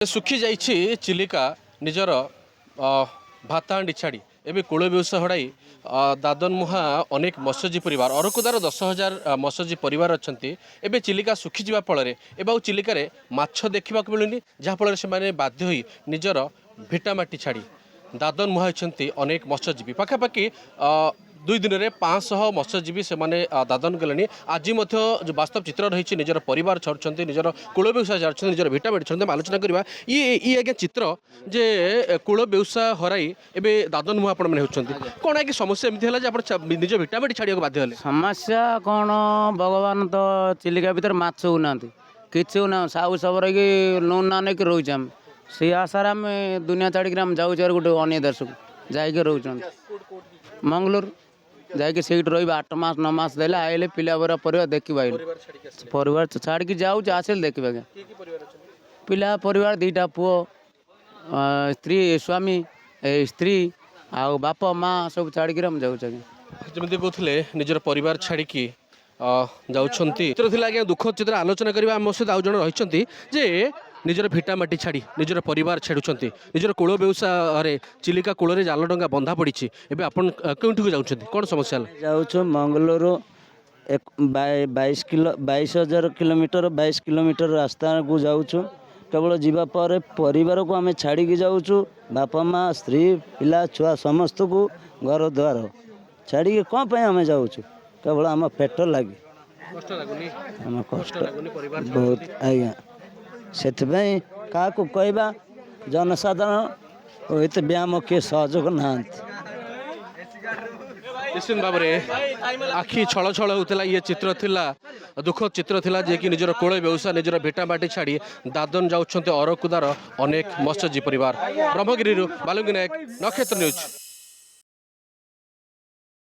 सुखी जाइछि चिलिका निजर भातहांडी छाड़ी एवं कूल बेउसा हड़ाई दादन मुहा अनेक मत्स्यजी परिवार अरकुदार 10,000 मत्स्यजी परिवार अच्छा एवं चिलिका सुखी जावा फल चिलिकार माछ देखा मिलूनी जहाँफल से बाध्य होई निजर भिटामाटी छाड़ी दादन मुहा अनेक मत्स्यजीवी पाखापाखि 2 दिन में 500 मत्स्यजीवी से दादन गले आज जो वास्तव चित्र रही निजर परिवार छाड़ुंट निजर कूल बेउसा छाड़ुंट निजर भिटामाटी छाड़ते आलोचना करवा ये आज्ञा चित्र जे कूल बेउसा हराई एवं दादन मुहा आपने होती कौन आगे समस्या एमती है आप निज भिटामाटी छाड़ा बाध्य हेले समस्या कौन भगवान तो चिलिका भर माछ होना किसी होना साहू सब रही लोन ना नहीं रोचे आम से आशार आम दुनिया छाड़ी जाऊँ गोटे अन्य देश को जाकि रोच मंगलोर जाकि से रही 8 मास 9 मास देले आइले पिला बरा परिवार देखा परिवार छाड़ की जाऊँ आसिल देखा पिला परिवार 2टा पुओ स्त्री स्वामी स्त्री आ बाप माँ सब छाड़ी जाऊँ जमी कहते निजर परिवार छाड़ी जाऊँगी आज्ञा दुख चित्र आलोचना करवा आम सहित आउ जन रही जे निजर भिटामाटी छाड़ी निजर परिवार छाड़ुंट निजर कूल बेउसा चिलिका कूल जाल डंगा बंधा पड़ी एवं आपन केउठी को जाउछंती कौन समस्या जाऊँ मंगलोर 22,000 किलोमीटर 22 किलोमीटर रास्ता को जाऊँ केवल जीवा पर परिवार को आम छाड़ी जाऊँ बापा माँ स्त्री पिला छुआ समस्त को घर द्वार छाड़ी कौन पे आम जाऊँ केवल आम पेट लगे आम कष्ट बहुत आज्ञा से क्या कहवा जनसाधारण एत व्यायाम किए सहयोग ना निश्चित भाव में आखि छल छल होता ये चित्र थिला दुख चित्र थिला जे कि निजर कूल बेउसा निजर भिटामाटी छाड़ी दादन जाउछन्ते अरकुदार अनेक मत्स्यजी परिवार ब्रह्मगिरी बालुंगी नायक नक्षत्र न्यूज।